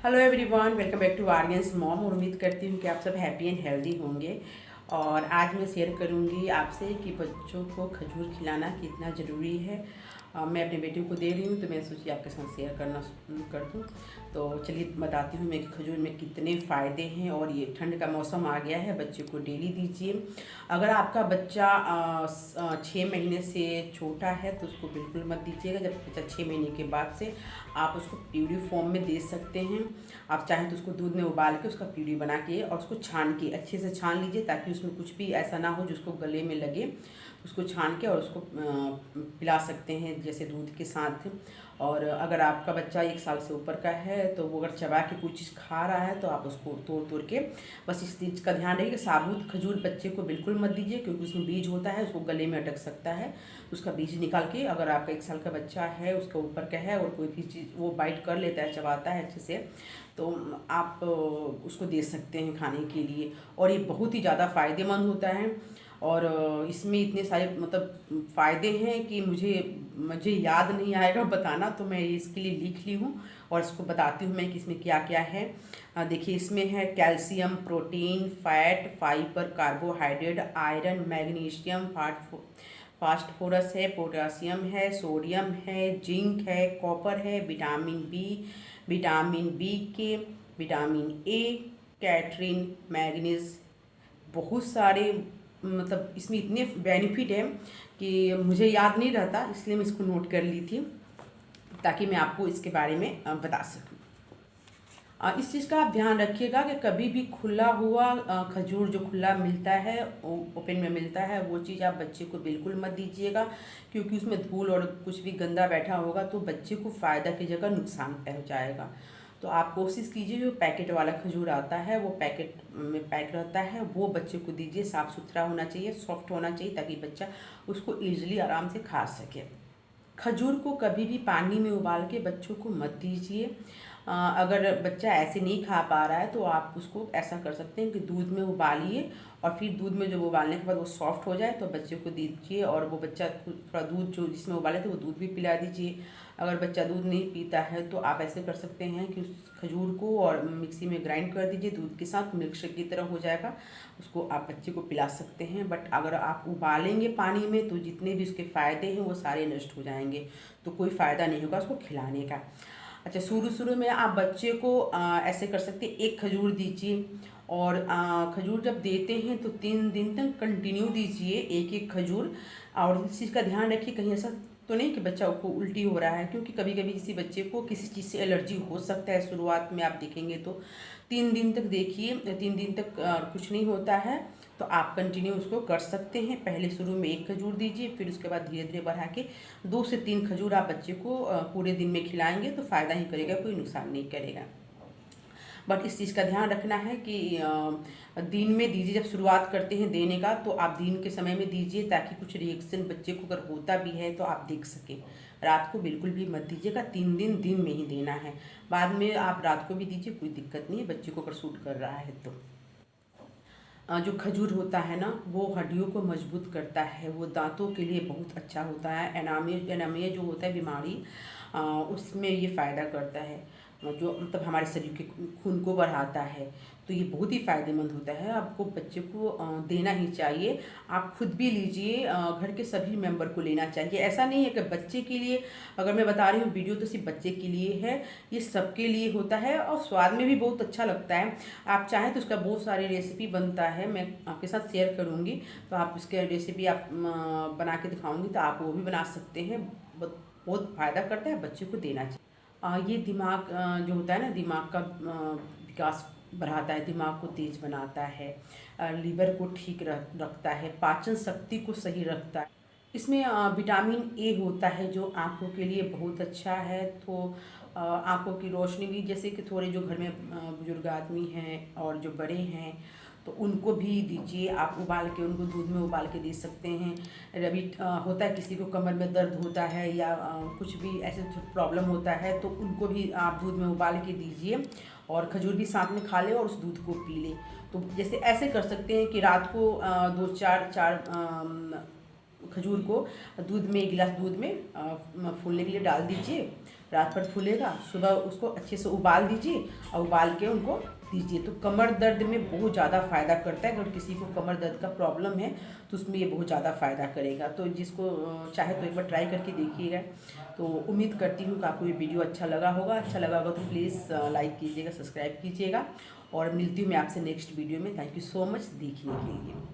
Hello everyone, welcome back to Aryan's mom. और उम्मीद करती हूँ कि आप सब हैप्पी एंड हेल्दी होंगे। और आज मैं शेयर करूँगी आपसे कि बच्चों को खजूर खिलाना कितना ज़रूरी है। मैं अपने बेटे को दे रही हूँ तो मैं सोची आपके साथ शेयर करना कर दूँ। तो चलिए बताती हूँ मैं कि खजूर में कितने फ़ायदे हैं। और ये ठंड का मौसम आ गया है, बच्चे को डेली दीजिए। अगर आपका बच्चा 6 महीने से छोटा है तो उसको बिल्कुल मत दीजिएगा। जब बच्चा 6 महीने के बाद से आप उसको प्यूरी फॉर्म में दे सकते हैं। आप चाहें तो उसको दूध में उबाल के उसका प्यूरी बना के और उसको छान के अच्छे से छान लीजिए, ताकि उसमें कुछ भी ऐसा ना हो जिसको गले में लगे। उसको छान के और उसको पिला सकते हैं जैसे दूध के साथ। और अगर आपका बच्चा 1 साल से ऊपर का है तो वो अगर चबा के कोई चीज़ खा रहा है तो आप उसको तोड़ तोड़ के, बस इस चीज़ का ध्यान रखिए कि साबुत खजूर बच्चे को बिल्कुल मत दीजिए, क्योंकि उसमें बीज होता है, उसको गले में अटक सकता है। उसका बीज निकाल के, अगर आपका 1 साल का बच्चा है, उसके ऊपर का है और कोई भी चीज़ वो बाइट कर लेता है, चबाता है अच्छे से, तो आप उसको दे सकते हैं खाने के लिए। और ये बहुत ही ज़्यादा फ़ायदेमंद होता है। और इसमें इतने सारे मतलब फ़ायदे हैं कि मुझे याद नहीं आएगा बताना, तो मैं इसके लिए लिख ली हूँ और इसको बताती हूँ मैं कि इसमें क्या क्या है। देखिए, इसमें है calcium, protein, fat, fibre, carbohydrate, iron, magnesium, phosphorus है, पोटासियम है, सोडियम है, जिंक है, कॉपर है, विटामिन बी के, विटामिन ए, कैटरीन, मैग्नीज, बहुत सारे मतलब इसमें इतने बेनिफिट है कि मुझे याद नहीं रहता, इसलिए मैं इसको नोट कर ली थी ताकि मैं आपको इसके बारे में बता सकूं। इस चीज़ का आप ध्यान रखिएगा कि कभी भी खुला हुआ खजूर जो खुला मिलता है, ओपन में मिलता है, वो चीज़ आप बच्चे को बिल्कुल मत दीजिएगा, क्योंकि उसमें धूल और कुछ भी गंदा बैठा होगा तो बच्चे को फ़ायदा की जगह नुकसान पहुँचाएगा। तो आप कोशिश कीजिए जो पैकेट वाला खजूर आता है, वो पैकेट में पैक रहता है, वो बच्चे को दीजिए। साफ़ सुथरा होना चाहिए, सॉफ्ट होना चाहिए, ताकि बच्चा उसको ईजिली आराम से खा सके। खजूर को कभी भी पानी में उबाल के बच्चों को मत दीजिए। अगर बच्चा ऐसे नहीं खा पा रहा है तो आप उसको ऐसा कर सकते हैं कि दूध में उबालिए और फिर दूध में जब उबालने के बाद वो सॉफ्ट हो जाए तो बच्चे को दीजिए। और वो बच्चा थोड़ा दूध जो जिसमें उबाले थे वो दूध भी पिला दीजिए। अगर बच्चा दूध नहीं पीता है तो आप ऐसे कर सकते हैं कि उस खजूर को और मिक्सी में ग्राइंड कर दीजिए दूध के साथ, मिल्क शेक की तरह हो जाएगा, उसको आप बच्चे को पिला सकते हैं। बट अगर आप उबालेंगे पानी में तो जितने भी उसके फ़ायदे हैं वो सारे नष्ट हो जाएंगे, तो कोई फ़ायदा नहीं होगा उसको खिलाने का। अच्छा, शुरू में आप बच्चे को ऐसे कर सकते हैं, एक खजूर दीजिए। और खजूर जब देते हैं तो 3 दिन तक कंटिन्यू दीजिए एक एक खजूर। और इस चीज़ का ध्यान रखिए कहीं ऐसा तो नहीं कि बच्चा को उल्टी हो रहा है, क्योंकि कभी कभी किसी बच्चे को किसी चीज़ से एलर्जी हो सकता है। शुरुआत में आप देखेंगे तो 3 दिन तक देखिए, 3 दिन तक कुछ नहीं होता है तो आप कंटिन्यू उसको कर सकते हैं। पहले शुरू में एक खजूर दीजिए, फिर उसके बाद धीरे धीरे बढ़ा के 2 से 3 खजूर आप बच्चे को पूरे दिन में खिलाएंगे तो फ़ायदा ही करेगा, कोई नुकसान नहीं करेगा। बट इस चीज़ का ध्यान रखना है कि दिन में दीजिए। जब शुरुआत करते हैं देने का तो आप दिन के समय में दीजिए, ताकि कुछ रिएक्शन बच्चे को अगर होता भी है तो आप देख सकें। रात को बिल्कुल भी मत दीजिएगा, 3 दिन में ही देना है। बाद में आप रात को भी दीजिए, कोई दिक्कत नहीं है बच्चे को अगर सूट कर रहा है तो। जो खजूर होता है ना, वो हड्डियों को मजबूत करता है, वो दांतों के लिए बहुत अच्छा होता है। एनामिया जो होता है बीमारी, उसमें ये फ़ायदा करता है, जो मतलब हमारे शरीर के खून को बढ़ाता है। तो ये बहुत ही फ़ायदेमंद होता है, आपको बच्चे को देना ही चाहिए। आप खुद भी लीजिए, घर के सभी मेंबर को लेना चाहिए। ऐसा नहीं है कि बच्चे के लिए, अगर मैं बता रही हूँ वीडियो तो सिर्फ बच्चे के लिए है, ये सबके लिए होता है और स्वाद में भी बहुत अच्छा लगता है। आप चाहें तो उसका बहुत सारी रेसिपी बनता है, मैं आपके साथ शेयर करूँगी, तो आप उसके रेसिपी आप बना के दिखाऊँगी तो आप वो भी बना सकते हैं। बहुत फ़ायदा करता है, बच्चे को देना चाहिए। ये दिमाग जो होता है ना, दिमाग का विकास बढ़ाता है, दिमाग को तेज बनाता है, लीवर को ठीक रखता है, पाचन शक्ति को सही रखता है। इसमें विटामिन ए होता है जो आँखों के लिए बहुत अच्छा है। तो आँखों की रोशनी भी, जैसे कि थोड़े जो घर में बुजुर्ग आदमी हैं और जो बड़े हैं तो उनको भी दीजिए। आप उबाल के उनको दूध में उबाल के दे सकते हैं। रबी होता है, किसी को कमर में दर्द होता है या कुछ भी ऐसे प्रॉब्लम होता है तो उनको भी आप दूध में उबाल के दीजिए और खजूर भी साथ में खा ले और उस दूध को पी ले। तो जैसे ऐसे कर सकते हैं कि रात को 2 4 खजूर को दूध में, 1 गिलास दूध में फूलने के लिए डाल दीजिए रात भर फूलेगा, सुबह उसको अच्छे से उबाल दीजिए और उबाल के उनको दीजिए। तो कमर दर्द में बहुत ज़्यादा फ़ायदा करता है। अगर किसी को कमर दर्द का प्रॉब्लम है तो उसमें ये बहुत ज़्यादा फ़ायदा करेगा। तो जिसको चाहे तो एक बार ट्राई करके देखिएगा। तो उम्मीद करती हूँ कि आपको ये वीडियो अच्छा लगा होगा। अच्छा लगा होगा तो प्लीज़ लाइक कीजिएगा, सब्सक्राइब कीजिएगा और मिलती हूँ मैं आपसे नेक्स्ट वीडियो में। थैंक यू सो मच देखने के लिए।